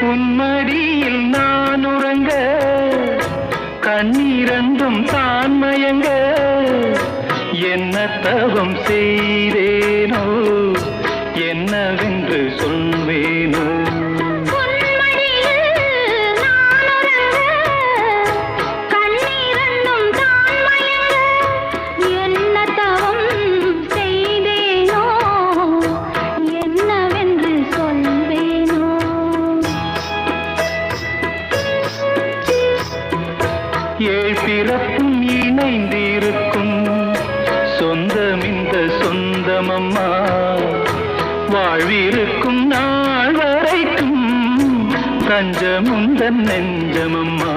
உன்மடியில் நான் உறங்க கண்ணீரண்டும் தான் மயங்க என்ன தவம் செய்தேனோ என்னவென்று சொல்வேனோ ஏழ் பிறப்பும் இணைந்திருக்கும் சொந்தம் இந்த சொந்தமம்மா வாழ்விருக்கும் நாள் வரைக்கும் தஞ்சமுந்தன் நெஞ்சமம்மா